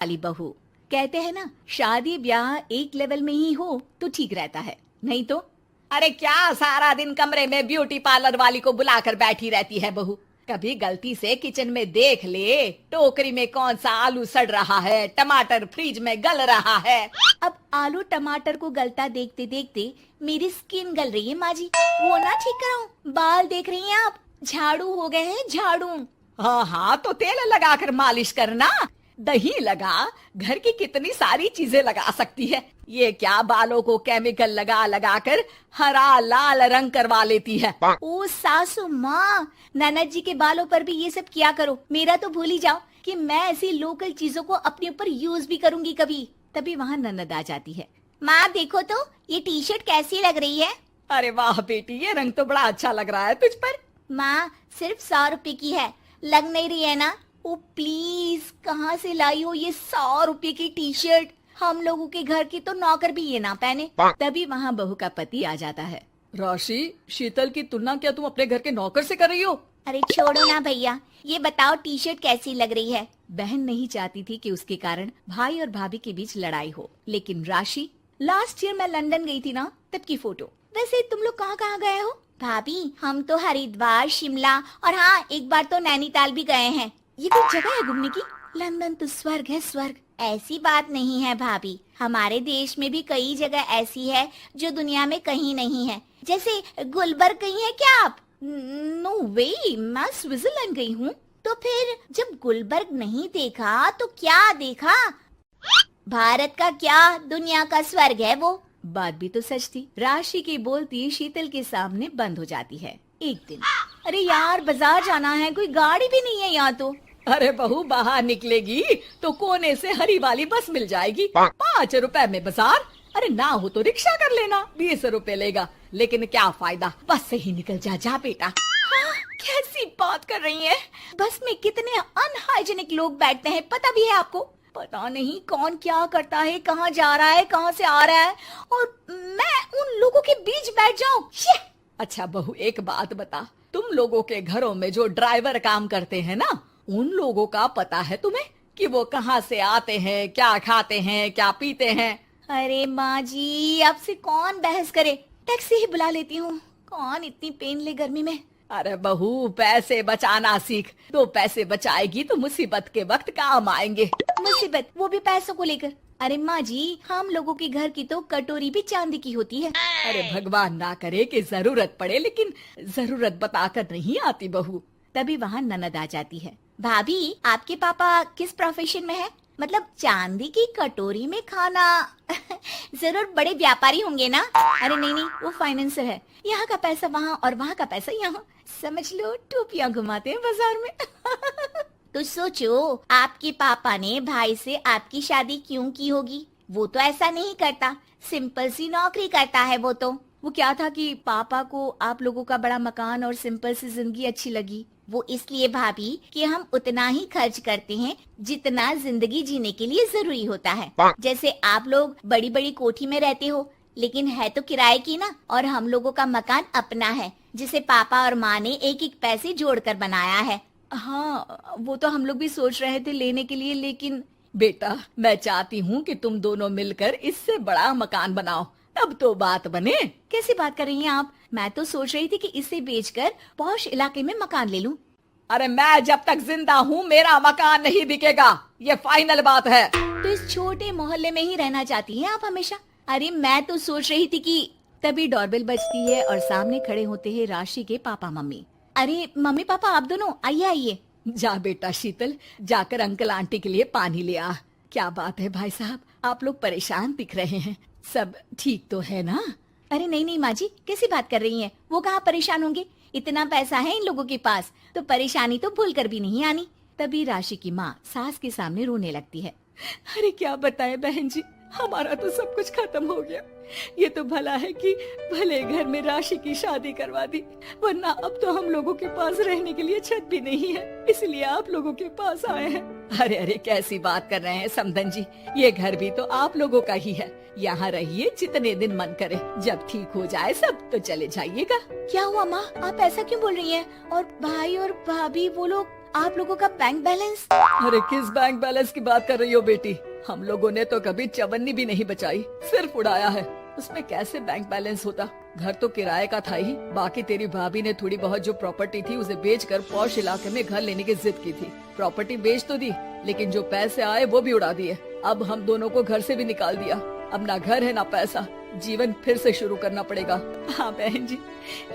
वाली बहू। कहते हैं ना, शादी ब्याह एक लेवल में ही हो तो ठीक रहता है, नहीं तो अरे क्या सारा दिन कमरे में ब्यूटी पार्लर वाली को बुलाकर बैठी रहती है बहू। कभी गलती से किचन में देख ले टोकरी में कौन सा आलू सड़ रहा है, टमाटर फ्रिज में गल रहा है। अब आलू टमाटर को गलता देखते देखते मेरी स्किन गल रही है माँ जी, वो ना ठीक कराऊं। बाल देख रही हैं आप, झाड़ू हो गए हैं झाड़ू। हाँ हाँ, तो तेल लगाकर मालिश करना, दही लगा, घर की कितनी सारी चीजें लगा सकती है। ये क्या बालों को केमिकल लगा लगा कर हरा लाल रंग करवा लेती है। ओ सासू माँ, ननद जी के बालों पर भी ये सब किया करो। मेरा तो भूल ही जाओ कि मैं ऐसी लोकल चीजों को अपने ऊपर यूज भी करूंगी कभी। तभी वहाँ ननद आ जाती है। माँ देखो तो ये टी शर्ट कैसी लग रही है। अरे वाह बेटी, ये रंग तो बड़ा अच्छा लग रहा है तुझ पर। माँ सिर्फ 100 रुपए की है, लग नहीं रही है ना। ओ प्लीज, कहाँ से लाई हो ये 100 रुपए की टी शर्ट। हम लोगों के घर की तो नौकर भी ये ना पहने। तभी वहाँ बहू का पति आ जाता है। राशि, शीतल की तुलना क्या तुम अपने घर के नौकर से कर रही हो? अरे छोड़ो ना भैया, ये बताओ टी शर्ट कैसी लग रही है। बहन नहीं चाहती थी कि उसके कारण भाई और भाभी के बीच लड़ाई हो, लेकिन राशि, लास्ट ईयर मैं लंदन गई थी ना, तब की फोटो। वैसे तुम लोग कहाँ कहाँ गए हो? भाभी हम तो हरिद्वार, शिमला और हाँ एक बार तो नैनीताल भी गए हैं। ये कोई जगह है घूमने की? लंदन तो स्वर्ग है स्वर्ग। ऐसी बात नहीं है भाभी, हमारे देश में भी कई जगह ऐसी है जो दुनिया में कहीं नहीं है। जैसे गुलबर्ग गई है क्या आप? नो वे, मैं स्विट्जरलैंड गई हूँ। तो फिर जब गुलबर्ग नहीं देखा तो क्या देखा? भारत का क्या, दुनिया का स्वर्ग है वो। बात भी तो सच थी। राशि की बोलती शीतल के सामने बंद हो जाती है। एक दिन, अरे यार बाजार जाना है, कोई गाड़ी भी नहीं है यहाँ तो। अरे बहू, बाहर निकलेगी तो कोने से हरी वाली बस मिल जाएगी। 5 रुपए में बाजार। अरे ना हो तो रिक्शा कर लेना, 20 रुपए लेगा। लेकिन क्या फायदा, बस से ही निकल जा बेटा। हाँ, कैसी बात कर रही है? बस में कितने अनहाइजीनिक लोग बैठते हैं, पता भी है आपको? पता नहीं कौन क्या करता है, कहाँ जा रहा है, कहाँ से आ रहा है, और मैं उन लोगों के बीच बैठ जाऊं। अच्छा बहू, एक बात बता, तुम लोगों के घरों में जो ड्राइवर काम करते हैं ना, उन लोगों का पता है तुम्हें कि वो कहाँ से आते हैं, क्या खाते हैं, क्या पीते हैं? अरे माँ जी, आपसे कौन बहस करे, टैक्सी ही बुला लेती हूँ। कौन इतनी पेन ले गर्मी में। अरे बहू, पैसे बचाना सीख। 2 पैसे बचाएगी तो मुसीबत के वक्त काम आएंगे। मुसीबत, वो भी पैसों को लेकर? अरे माँ जी, हम लोगों के घर की तो कटोरी भी चांदी की होती है। अरे भगवान ना करे कि जरूरत पड़े, लेकिन जरूरत बताकर नहीं आती बहू। तभी वहाँ ननद आ जाती है। भाभी, आपके पापा किस प्रोफेशन में है? मतलब चांदी की कटोरी में खाना जरूर बड़े व्यापारी होंगे ना? अरे नहीं नहीं, वो फाइनेंसर है। यहाँ का पैसा वहाँ और वहाँ का पैसा यहाँ, समझ लो टोपियाँ घुमाते हैं बाजार में। तो सोचो, आपके पापा ने भाई से आपकी शादी क्यों की होगी? वो तो ऐसा नहीं करता, सिंपल सी नौकरी करता है वो तो। वो क्या था कि पापा को आप लोगों का बड़ा मकान और सिंपल सी जिंदगी अच्छी लगी। वो इसलिए भाभी कि हम उतना ही खर्च करते हैं जितना जिंदगी जीने के लिए जरूरी होता है। जैसे आप लोग बड़ी बड़ी कोठी में रहते हो, लेकिन है तो किराए की ना, और हम लोगों का मकान अपना है जिसे पापा और माँ ने एक एक पैसे जोड़कर बनाया है। हाँ, वो तो हम लोग भी सोच रहे थे लेने के लिए, लेकिन बेटा मैं चाहती हूँ कि तुम दोनों मिलकर इससे बड़ा मकान बनाओ, तब तो बात बने। कैसी बात कर रही हैं आप? मैं तो सोच रही थी कि इसे बेचकर पॉश इलाके में मकान ले लूं। अरे मैं जब तक जिंदा हूँ मेरा मकान नहीं बिकेगा, ये फाइनल बात है। तो इस छोटे मोहल्ले में ही रहना चाहती हैं आप हमेशा? अरे मैं तो सोच रही थी कि। तभी डोरबेल बजती है और सामने खड़े होते हैं राशि के पापा मम्मी। अरे मम्मी पापा, आप दोनों आइए आइए। जा बेटा शीतल, जाकर अंकल आंटी के लिए पानी ले आ। क्या बात है भाई साहब, आप लोग परेशान दिख रहे हैं, सब ठीक तो है ना? अरे नहीं नहीं माँ जी, कैसी बात कर रही हैं? वो कहाँ परेशान होंगे, इतना पैसा है इन लोगों के पास, तो परेशानी तो भूल कर भी नहीं आनी। तभी राशि की माँ सास के सामने रोने लगती है। अरे क्या बताएं बहन जी, हमारा तो सब कुछ खत्म हो गया। ये तो भला है कि भले घर में राशि की शादी करवा दी, वरना अब तो हम लोगों के पास रहने के लिए छत भी नहीं है, इसलिए आप लोगों के पास आए हैं। अरे अरे कैसी बात कर रहे हैं समधन जी, ये घर भी तो आप लोगों का ही है। यहाँ रहिए जितने दिन मन करे, जब ठीक हो जाए सब तो चले जाइएगा। क्या हुआ माँ, आप ऐसा क्यों बोल रही हैं? और भाई और भाभी वो लोग? आप लोगों का बैंक बैलेंस? अरे किस बैंक बैलेंस की बात कर रही हो बेटी? हम लोगों ने तो कभी चवन्नी भी नहीं बचाई, सिर्फ उड़ाया है। उसमें कैसे बैंक बैलेंस होता? घर तो किराए का था ही। बाकी तेरी भाभी ने थोड़ी बहुत जो प्रॉपर्टी थी उसे बेचकर पॉश इलाके में घर लेने की जिद की थी। प्रॉपर्टी बेच तो दी, लेकिन जो पैसे आए वो भी उड़ा दिए। अब हम दोनों को घर से भी निकाल दिया। अब ना घर है ना पैसा, जीवन फिर से शुरू करना पड़ेगा। हाँ बहन जी,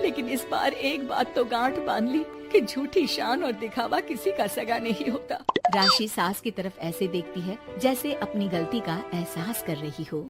लेकिन इस बार एक बात तो गांठ बांध ली कि झूठी शान और दिखावा किसी का सगा नहीं होता। राशि सास की तरफ ऐसे देखती है जैसे अपनी गलती का एहसास कर रही हो।